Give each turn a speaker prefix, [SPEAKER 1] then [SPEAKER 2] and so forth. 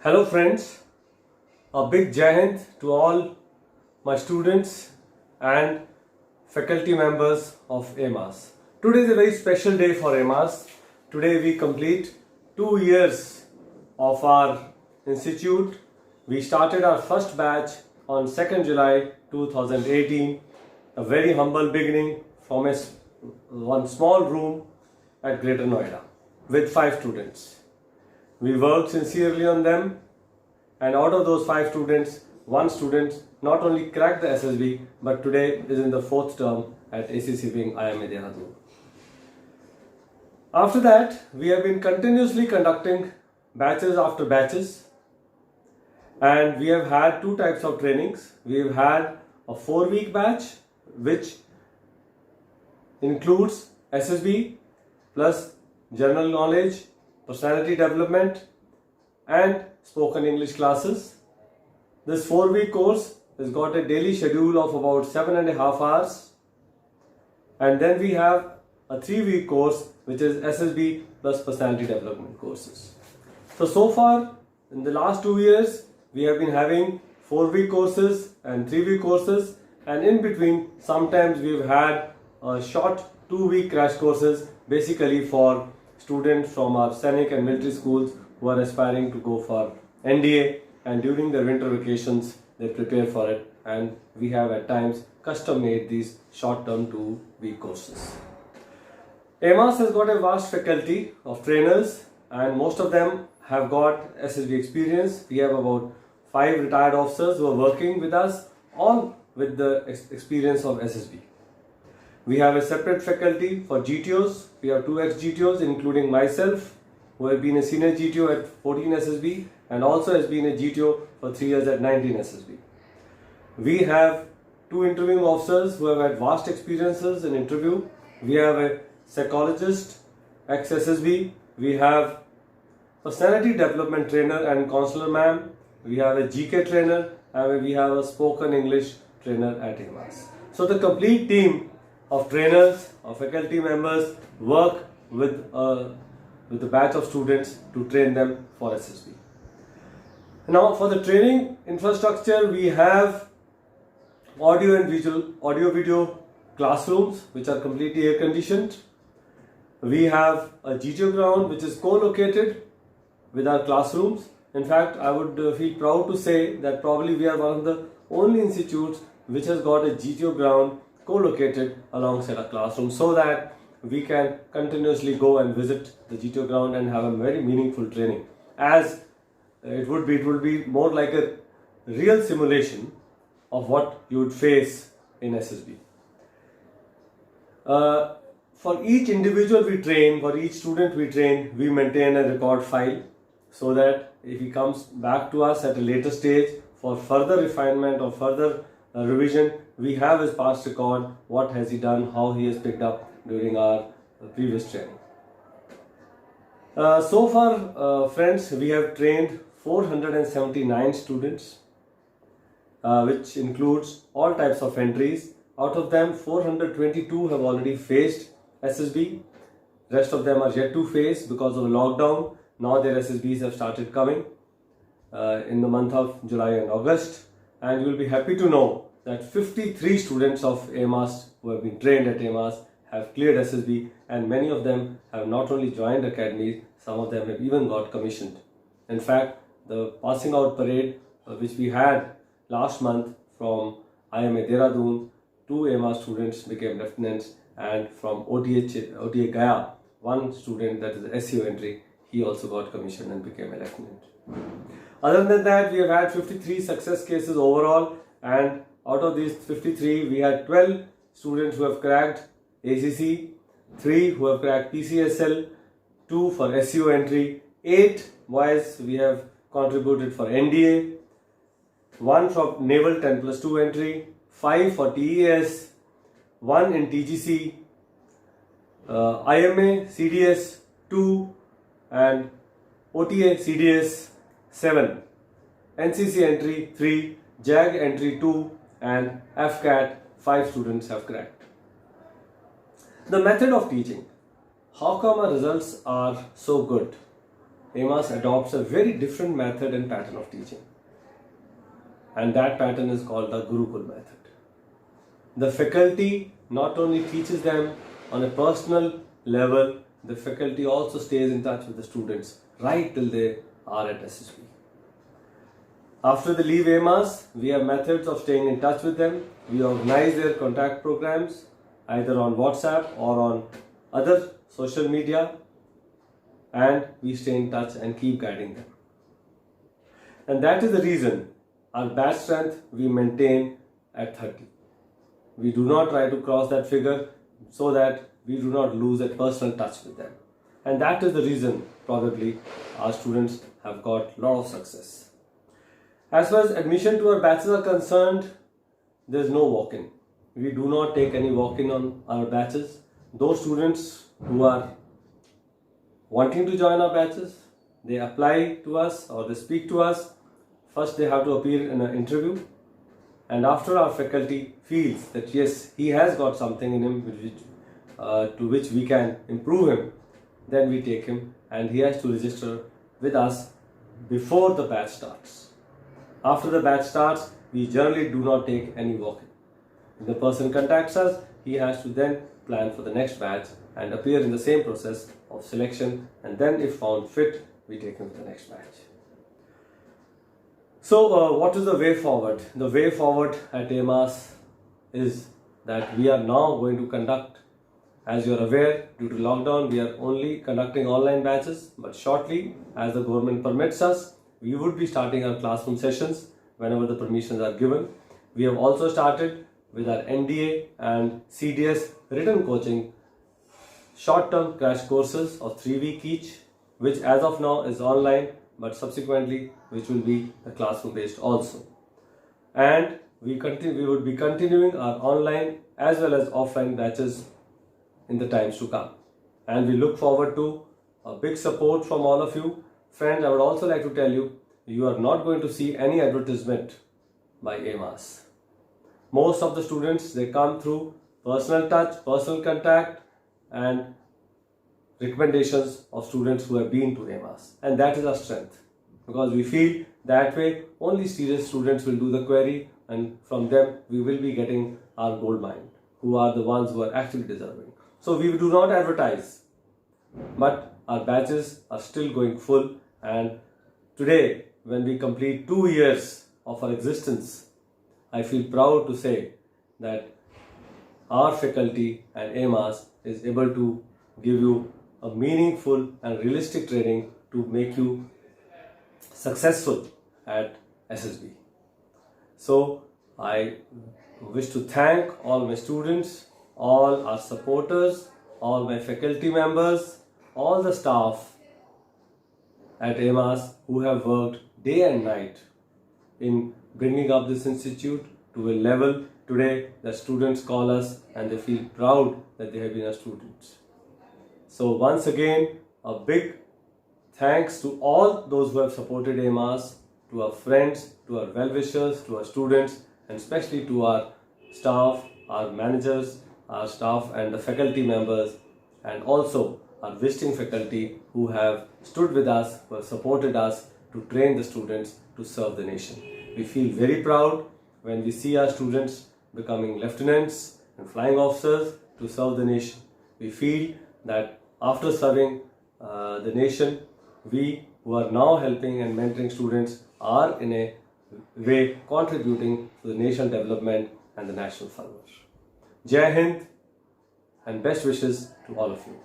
[SPEAKER 1] Hello friends, a big Jai Hind to all my students and faculty members of AMAS. Today is a very special day for AMAS. Today we complete 2 years of our institute. We started our first batch on 2nd July 2018, a very humble beginning from one small room at Greater Noida with 5 students. We worked sincerely on them, and out of those 5 students, one student not only cracked the SSB but today is in the 4th term at ACC Wing IIM Dehradun. After that, we have been continuously conducting batches after batches, and we have had 2 types of trainings. We have had a 4-week batch which includes SSB plus general knowledge, personality development and spoken English classes. This 4-week course has got a daily schedule of about 7.5 hours, and then we have a 3-week course which is SSB plus personality development courses. So far in the last 2 years we have been having 4-week courses and 3-week courses, and in between sometimes we've had short 2-week crash courses basically for students from our Sainik and military schools who are aspiring to go for NDA, and during their winter vacations they prepare for it, and we have at times custom made these short-term 2-week courses. AMAS has got a vast faculty of trainers and most of them have got SSB experience. We have about 5 retired officers who are working with us, all with the experience of SSB. We have a separate faculty for GTOs. We have 2 ex-GTOs including myself, who have been a senior GTO at 14 SSB and also has been a GTO for 3 years at 19 SSB. We have 2 interviewing officers who have had vast experiences in interview. We have a psychologist, ex-SSB. We have personality development trainer and counselor ma'am. We have a GK trainer and we have a spoken English trainer at AMAS. So the complete team of trainers or faculty members work with a batch of students to train them for SSB. Now for the training infrastructure, we have audio video classrooms which are completely air conditioned. We have a GTO ground which is co-located with our classrooms. In fact, I would feel proud to say that probably we are one of the only institutes which has got a GTO ground co-located alongside our classroom, so that we can continuously go and visit the GTO ground and have a very meaningful training, as it would be more like a real simulation of what you would face in SSB. For each individual we train, for each student we train, we maintain a record file, so that if he comes back to us at a later stage for further refinement or further revision, we have his past record, what has he done, how he has picked up during our previous training. So far, friends, we have trained 479 students, which includes all types of entries. Out of them, 422 have already faced SSB. Rest of them are yet to face because of lockdown. Now their SSBs have started coming in the month of July and August, and you will be happy to know that 53 students of AMAS who have been trained at AMAS have cleared SSB, and many of them have not only joined academies, some of them have even got commissioned. In fact, the passing out parade which we had last month from IIM Dehradun, 2 AMAS students became lieutenants, and from OTA Gaya, one student, that is SEO entry, he also got commissioned and became a lieutenant. Other than that, we have had 53 success cases overall, and out of these 53, we had 12 students who have cracked ACC, 3 who have cracked PCSL, 2 for SEO entry, 8 boys we have contributed for NDA, 1 from Naval 10+2 entry, 5 for TES, 1 in TGC, IMA CDS 2 and OTA CDS 7, NCC entry 3, JAG entry 2 and FCAT 5 students have cracked. The method of teaching. How come our results are so good? AMAS adopts a very different method and pattern of teaching. And that pattern is called the Gurukul method. The faculty not only teaches them on a personal level, the faculty also stays in touch with the students right till they are at SSB. After they leave AMAS, we have methods of staying in touch with them. We organize their contact programs either on WhatsApp or on other social media, and we stay in touch and keep guiding them. And that is the reason our batch strength we maintain at 30. We do not try to cross that figure so that we do not lose that personal touch with them. And that is the reason probably our students have got a lot of success. As far as admission to our batches are concerned, there is no walk-in. We do not take any walk-in on our batches. Those students who are wanting to join our batches, they apply to us or they speak to us. First they have to appear in an interview, and after our faculty feels that yes, he has got something in him to which we can improve him, then we take him and he has to register with us before the batch starts. After the batch starts, we generally do not take any walk-in. When the person contacts us, he has to then plan for the next batch and appear in the same process of selection, and then if found fit, we take him to the next batch. So what is the way forward? The way forward at AMAS is that we are now going to conduct, as you are aware, due to lockdown, we are only conducting online batches, but shortly, as the government permits us, we would be starting our classroom sessions whenever the permissions are given. We have also started with our NDA and CDS written coaching short-term crash courses of 3 weeks each, which as of now is online, but subsequently which will be the classroom based also. And we would be continuing our online as well as offline batches in the times to come. And we look forward to a big support from all of you. Friends, I would also like to tell you, you are not going to see any advertisement by AMAS. Most of the students, they come through personal touch, personal contact and recommendations of students who have been to AMAS. And that is our strength, because we feel that way only serious students will do the query, and from them we will be getting our gold mine, who are the ones who are actually deserving. So we do not advertise, but our batches are still going full, and today when we complete 2 years of our existence, I feel proud to say that our faculty and AMAS is able to give you a meaningful and realistic training to make you successful at SSB. So I wish to thank all my students, all our supporters, all my faculty members, all the staff at AMAS who have worked day and night in bringing up this institute to a level today that students call us and they feel proud that they have been our students. So once again, a big thanks to all those who have supported AMAS, to our friends, to our well-wishers, to our students, and especially to our staff, our managers, our staff and the faculty members, and also our visiting faculty who have stood with us, who have supported us to train the students to serve the nation. We feel very proud when we see our students becoming lieutenants and flying officers to serve the nation. We feel that after serving the nation, we who are now helping and mentoring students are in a way contributing to the national development and the national fervor. Jai Hind and best wishes to all of you.